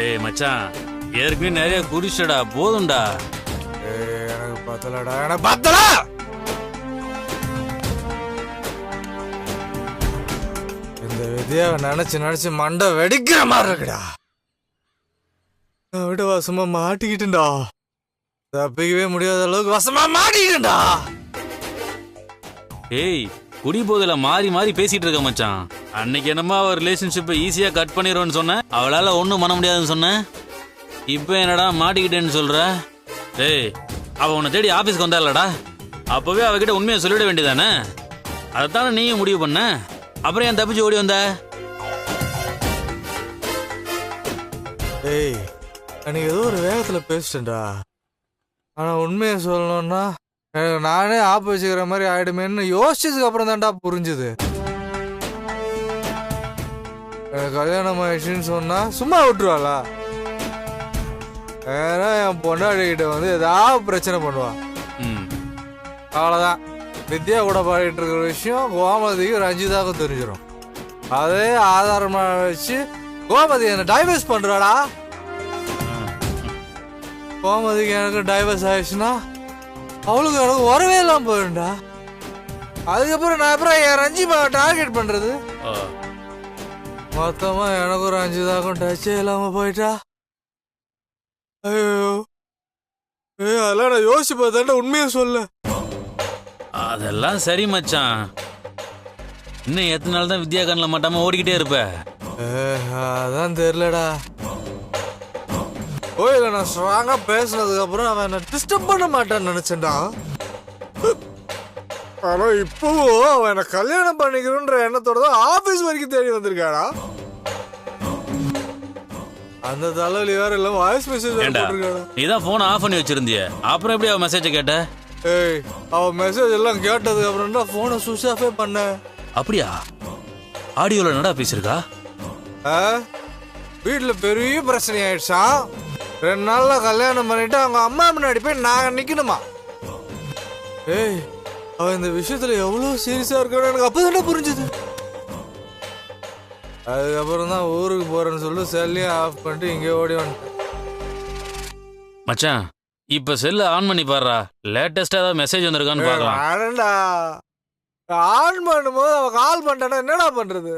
டேய் மச்சான், ஏற்கனவே நிறைய குடிச்சடா, போதும்டா. எனக்கு பத்தலடா, எனக்கு பத்தல. இந்த விதியாவை நினைச்சு மண்டை வெடிக்கிற மாதிரி இருக்குடா. விட வசமா மாட்டிக்கிட்டுடா, தப்பிக்கவே முடியாத அளவுக்கு வசமா மாட்டிக்கிட்டுடா. ஏய், குடி போதில மாறி மாறி பேசிட்டு இருக்க மச்சான். அன்னைக்கு என்னமா அவ ரிலேஷன்ஷிப்பை ஈஸியா கட் பண்ணிடுவோன்னு சொன்னேன், அவளால ஒன்றும் பண்ண முடியாதுன்னு சொன்னேன். இப்போ என்னடா மாட்டிக்கிட்டேன்னு சொல்ற? டேய், அவ உன்னை தேடி ஆபீஸ்க்கு வந்தாலடா, அப்பவே அவகிட்ட உண்மையை சொல்லிட வேண்டியதானே? அதைத்தானே நீயும் முடிவு பண்ண. அப்புறம் என் தப்பிச்சு ஓடி வந்த? ஏய், அன்னைக்கு ஏதோ ஒரு வேகத்துல பேசிட்டேன்டா. ஆனா உண்மையை சொல்லணும்னா எனக்கு நானே ஆப்பு வச்சுக்கிற மாதிரி ஆயிடுமேன்னு யோசிச்சதுக்கு அப்புறம் தான்டா புரிஞ்சுது. எனக்கு கல்யாணம் ஆயிடுச்சுன்னு சொன்னா சும்மா விட்டுருவாளா? ஏன்னா என் பொண்டாடிக்கிட்ட வந்து ஏதாவது பிரச்சனை பண்ணுவான். அவ்வளோதான். வித்யா கூட பாடிட்டு இருக்கிற விஷயம் கோமதிக்கு ரஞ்சிதாவுக்கும் தெரிஞ்சிடும். அதே ஆதாரமாக வச்சு கோமதி என்ன டைவர்ஸ் பண்றாடா. கோமதிக்கு எனக்கு டைவர்ஸ் ஆயிடுச்சுன்னா அவளுக்கு எனக்கு வரவே இல்லாம போயிருண்டா. அதுக்கப்புறம் நான் அப்புறம் என் ரஞ்சிமாவை டார்கெட் பண்றது. மொத்தமா எனக்கும் ரஞ்சிதாக்கும் டச்சே இல்லாம போயிட்டா. ஐயோ, அதெல்லாம் நான் யோசிச்சு பார்த்தா உண்மையை சொல்ல. அதெல்லாம் சரி மச்சான், இன்னும் எத்தனை நாள் தான் வித்யா கண்ணில் மாட்டாம ஓடிக்கிட்டே இருப்ப? அதான் தெரியலடா. கோயில நான் ஸ்ட்ராங்கா பேசினதுக்கு அப்புறம் அவன் என்ன டிஸ்டர்ப் பண்ண மாட்டான்னு நினைச்சேன்டா. ஆனா இப்பவும் அவன் என்ன கல்யாணம் பண்ணிக்கணும்ன்ற எண்ணத்தோட தான் ஆபீஸ் வரைக்கும் தேடி வந்திருக்காடா. அந்த தலைவலி வேற இல்ல வாய்ஸ் மெசேஜ் போட்டுருக்காடா. நீதான் போன் ஆஃப் பண்ணி வச்சிருந்திய, அப்புறம் எப்படி அவன் மெசேஜ் கேட்ட? ஏய், அவன் மெசேஜ் எல்லாம் கேட்டதுக்கு அப்புறம் தான் போனை சுவிட்ச் ஆஃபே பண்ண. அப்படியா? ஆடியோல என்னடா பேசிருக்கா? வீட்டுல பெரிய பிரச்சனை ஆயிடுச்சான். 2 நாள்ல கல்யாணம் பண்ணிட்டு அவங்க அம்மா முன்னாடி போய் நாங்க நிக்கணுமா. ஏய், அவன் இந்த விஷயத்துல எவ்வளவு சீரியஸா இருக்கான்னு எனக்கு அப்பதானே புரிஞ்சுது. அதுக்கப்புறம் தான் ஊருக்கு போறேன்னு சொல்லி செல்லையும் ஆஃப் பண்ணிட்டு இங்கே ஓடி வந்துட்டேன். மச்சான், இப்ப செல்ல ஆன் பண்ணி பாருடா, லேட்டஸ்டா ஏதாவது மெசேஜ் வந்திருக்கான்னு பார்க்கலாம். ஆன் பண்ணும்போது அவன் கால் பண்ணிட்டானா என்னடா பண்றது?